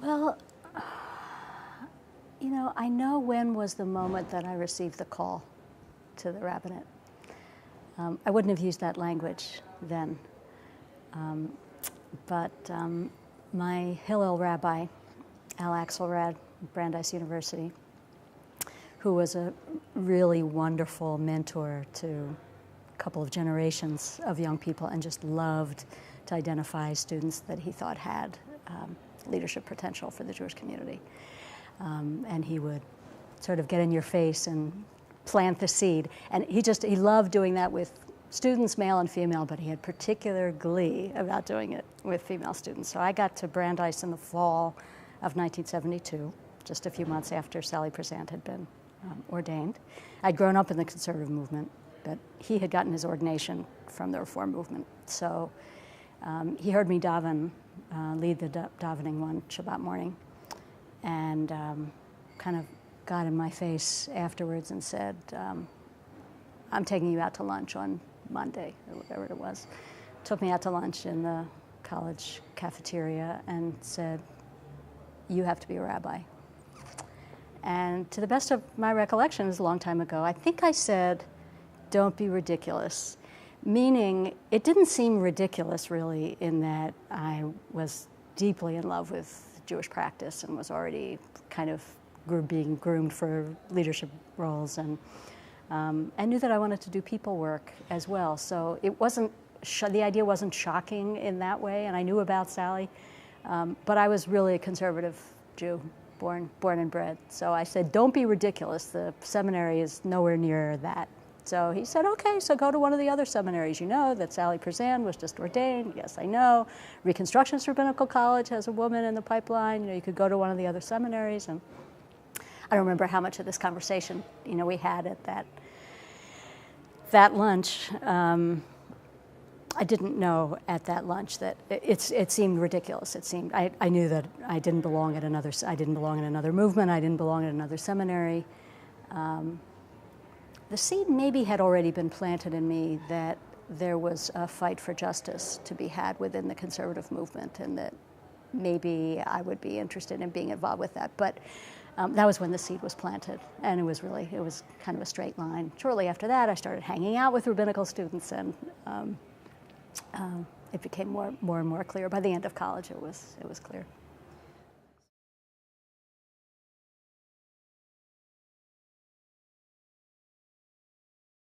Well, you know, I know when was the moment that I received the call to the rabbinate. I wouldn't have used that language then. But my Hillel rabbi, Al Axelrad, Brandeis University, who was a really wonderful mentor to a couple of generations of young people and just loved to identify students that he thought had leadership potential for the Jewish community. And he would sort of get in your face and plant the seed. And he loved doing that with students, male and female, but he had particular glee about doing it with female students. So I got to Brandeis in the fall of 1972, just a few months after Sally Prezant had been ordained. I'd grown up in the conservative movement, but he had gotten his ordination from the Reform movement. So he heard me daven, lead the davening one Shabbat morning, and kind of got in my face afterwards and said, I'm taking you out to lunch on Monday, or whatever it was. Took me out to lunch in the college cafeteria and said, you have to be a rabbi. And to the best of my recollection, it was a long time ago, I think I said, don't be ridiculous. Meaning, it didn't seem ridiculous, really, in that I was deeply in love with Jewish practice and was already kind of being groomed for leadership roles, and knew that I wanted to do people work as well. So it wasn't, the idea wasn't shocking in that way, and I knew about Sally, but I was really a conservative Jew, born and bred. So I said, don't be ridiculous. The seminary is nowhere near that. So he said, okay, so go to one of the other seminaries. You know that Sally Prezant was just ordained. Yes, I know. Reconstructionist Rabbinical College has a woman in the pipeline. You know, you could go to one of the other seminaries. And I don't remember how much of this conversation, you know, we had at that lunch. I didn't know at that lunch that it seemed ridiculous. It seemed I knew that I didn't belong in another movement. I didn't belong in another seminary. The seed maybe had already been planted in me that there was a fight for justice to be had within the conservative movement, and that maybe I would be interested in being involved with that. But that was when the seed was planted, and it was kind of a straight line. Shortly after that, I started hanging out with rabbinical students, and it became more and more clear. By the end of college, it was clear.